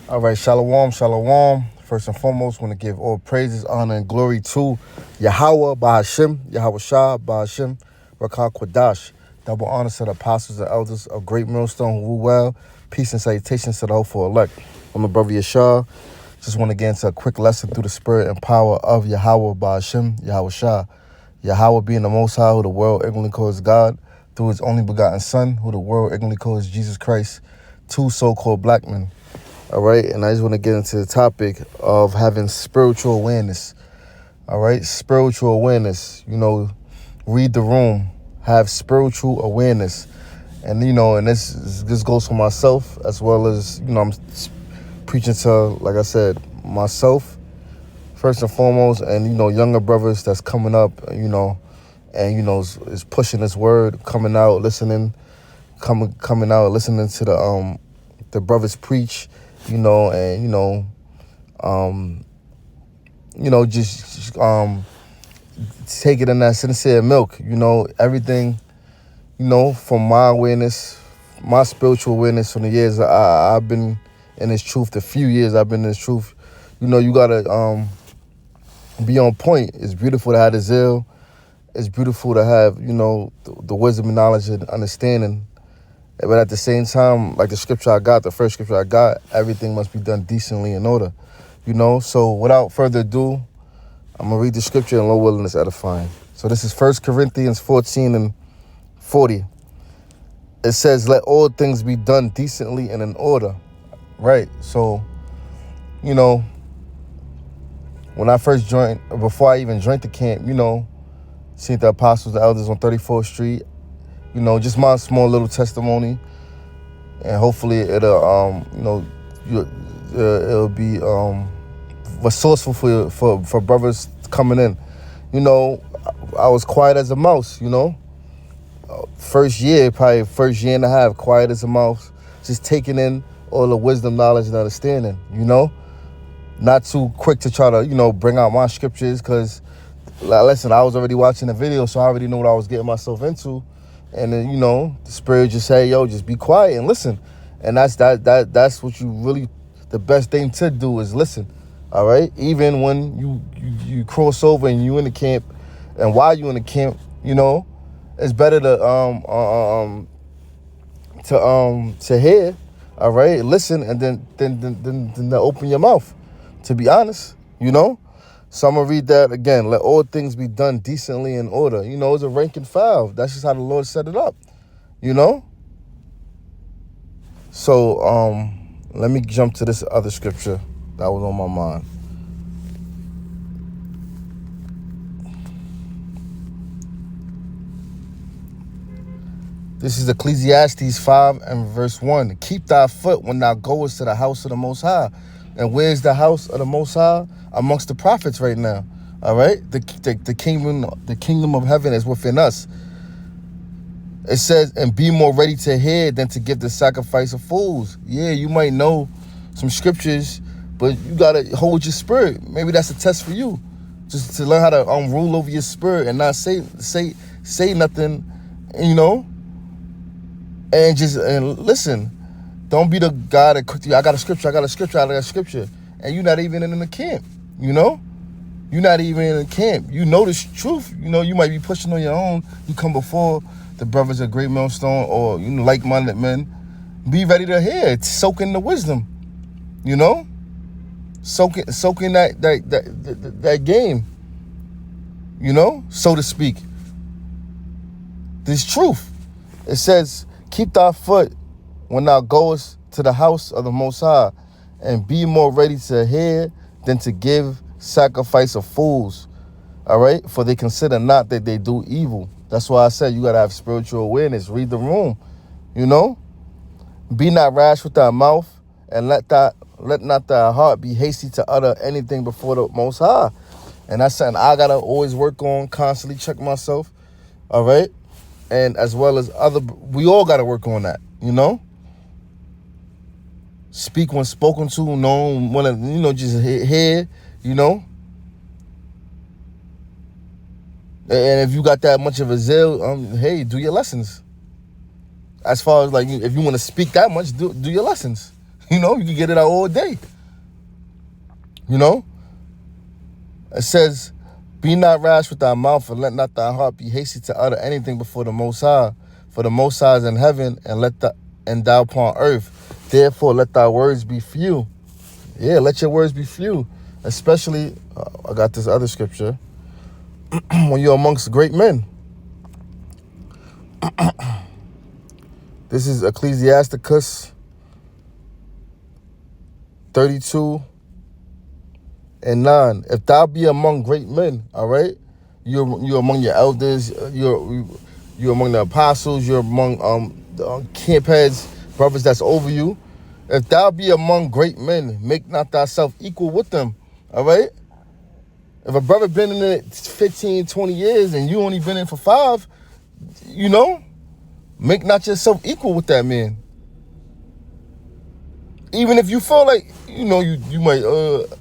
All right, shalom, shalom. First and foremost, want to give all praises, honor, and glory to Yahweh Bahashim, Yahweh Shah Bahashim, Rakah Kwadash. Double honor to the apostles and elders of Great Millstone who rule well. Peace and salutations to the hopeful elect. I'm the brother Yashar. Just want to get into a quick lesson through the spirit and power of Yahweh Bahashim, Yahweh Shah. Yahweh being the Most High, who the world ignorantly calls God, through his only begotten Son, who the world ignorantly calls Jesus Christ, two so-called black men. All right, and I just want to get into the topic of having spiritual awareness. All right, spiritual awareness. Read the room, have spiritual awareness, and and this goes for myself as well as I'm preaching to, like I said, myself first and foremost, and younger brothers that's coming up, is pushing this word, coming out, listening, coming out, listening to the brothers preach. Just take it in that sincere milk, everything, from my awareness, my spiritual awareness from the years I've been in this truth, the few years I've been in this truth, you gotta be on point. It's beautiful to have the zeal. It's beautiful to have, the wisdom and knowledge and understanding. But at the same time, like the first scripture I got, everything must be done decently in order, So without further ado, I'm going to read the scripture and Lord willing is edifying. So this is 1 Corinthians 14 and 40. It says, let all things be done decently and in order. Right. So, when I first joined, before I even joined the camp, seen the apostles, the elders on 34th Street, just my small little testimony, and hopefully it'll it'll be resourceful for brothers coming in. I was quiet as a mouse. First year and a half, quiet as a mouse, just taking in all the wisdom, knowledge, and understanding. Not too quick to try to bring out my scriptures, because listen, I was already watching the video, so I already knew what I was getting myself into. And then, the spirit just say, yo, just be quiet and listen. And that's what you really, the best thing to do is listen. All right. Even when you cross over and you in the camp, and while you in the camp, it's better to hear. All right. Listen, and then to open your mouth, to be honest, So I'm going to read that again. Let all things be done decently in order. It's a rank and file. That's just how the Lord set it up, So let me jump to this other scripture that was on my mind. This is Ecclesiastes 5 and verse 1. Keep thy foot when thou goest to the house of the Most High. And where's the house of the Most High? Amongst the prophets right now. All right? The kingdom of heaven is within us. It says, and be more ready to hear than to give the sacrifice of fools. Yeah, you might know some scriptures, but you got to hold your spirit. Maybe that's a test for you. Just to learn how to rule over your spirit and not say nothing, and listen. Don't be the guy that cooked you. I got a scripture. And you're not even in the camp, You're not even in the camp. You know this truth. You might be pushing on your own. You come before the brothers of Great Millstone or, like-minded men. Be ready to hear. Soak in the wisdom, Soak in that game, so to speak. This truth. It says, keep thy foot when thou goest to the house of the Most High, and be more ready to hear than to give sacrifice of fools. All right? For they consider not that they do evil. That's why I said you got to have spiritual awareness. Read the room, Be not rash with thy mouth, and let not thy heart be hasty to utter anything before the Most High. And that's something I got to always work on, constantly check myself. All right? And as well as we all got to work on that, Speak when spoken to, know when just hear, And if you got that much of a zeal, hey, do your lessons. As far as if you want to speak that much, do your lessons. You know, you can get it out all day. You know? It says, be not rash with thy mouth, and let not thy heart be hasty to utter anything before the Most High. For the Most High is in heaven, and thou upon earth. Therefore, let thy words be few. Yeah, let your words be few. Especially, I got this other scripture, when you're amongst great men. This is Ecclesiasticus 32:9. If thou be among great men, all right, you're among your elders, you're among the apostles, you're among the camp heads, brothers that's over you. If thou be among great men, make not thyself equal with them, all right? If a brother been in it 15, 20 years and you only been in for 5, you know, make not yourself equal with that man. Even if you feel like, you know, you might,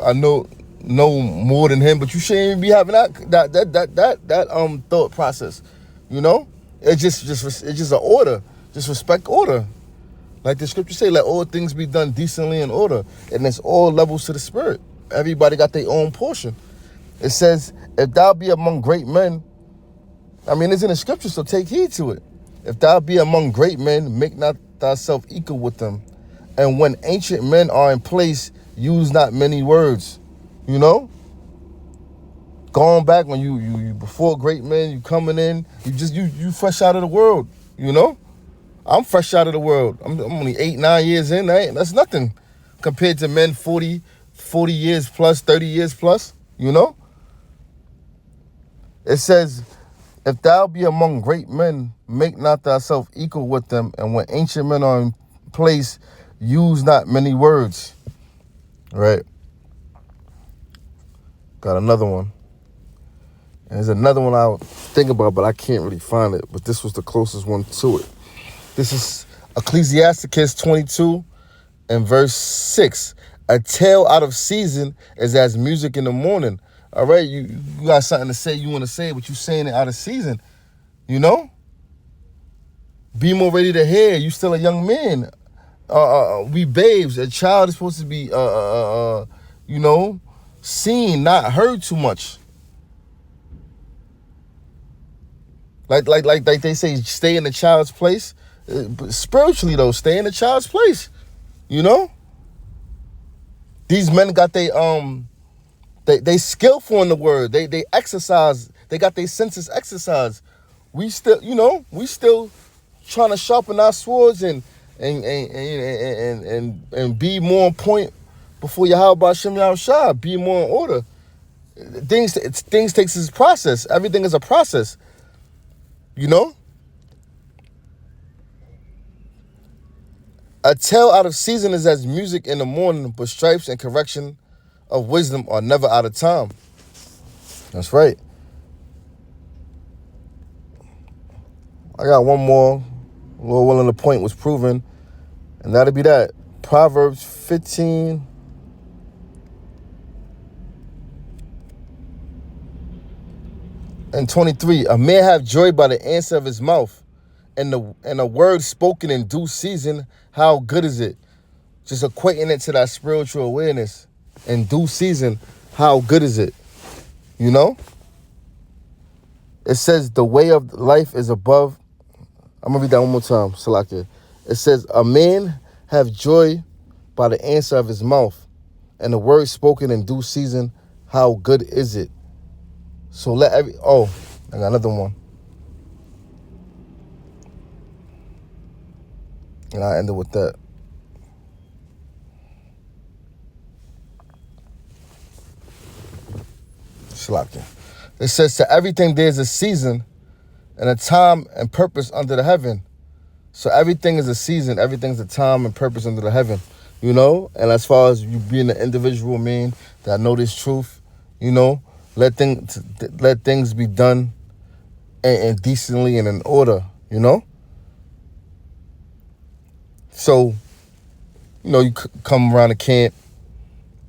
I know more than him, but you shouldn't even be having that thought process, you know? It's just an order. Just respect order. Like the scripture say, let all things be done decently in order. And it's all levels to the spirit. Everybody got their own portion. It says, if thou be among great men, I mean, it's in the scripture, so take heed to it. If thou be among great men, make not thyself equal with them. And when ancient men are in place, use not many words. You know? Going back when you before great men, you coming in, you fresh out of the world, you know? I'm fresh out of the world. I'm only 8, 9 years in. That's nothing compared to men 40 years plus, 30 years plus, you know? It says, if thou be among great men, make not thyself equal with them. And when ancient men are in place, use not many words. Right? Got another one. And there's another one I think about, but I can't really find it. But this was the closest one to it. This is Ecclesiasticus 22 and verse 6. A tale out of season is as music in the morning. All right, you got something to say, you want to say it, but you saying it out of season. You know? Be more ready to hear. You still a young man. We babes. A child is supposed to be, you know, seen, not heard too much. Like they say, stay in the child's place. But spiritually though, stay in the child's place. You know? These men got they skillful in the word. They exercise. They got their senses exercised. We still, you know, trying to sharpen our swords and be more on point before Yahweh Shem Yahushua. Be more in order. Things takes its process. Everything is a process. You know? A tale out of season is as music in the morning, but stripes and correction of wisdom are never out of time. That's right. I got one more. Lord willing, the point was proven. And that'll be that. Proverbs 15 and 23. A man have joy by the answer of his mouth, and a word spoken in due season, how good is it? Just equating it to that spiritual awareness. In due season, how good is it? You know? It says the way of life is above. I'm going to read that one more time, Salakia. It says, a man have joy by the answer of his mouth, and the word spoken in due season, how good is it? So I got another one. And I end it with that. Salakia. It says, to everything there's a season and a time and purpose under the heaven. So everything is a season. Everything's a time and purpose under the heaven. You know? And as far as you being an individual man that know this truth, you know, let things be done and decently and in order, you know? So, you know, you come around the camp,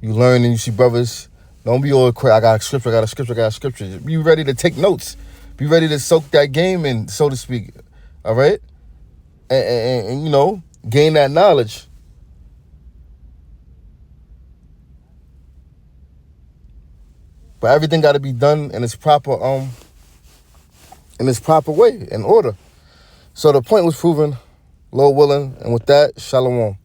you learn and you see brothers. Don't be all quick. I got a scripture. Be ready to take notes. Be ready to soak that game in, so to speak. All right? And you know, gain that knowledge. But everything got to be done in its proper way, in order. So the point was proven, Lord willing, and with that, shalom.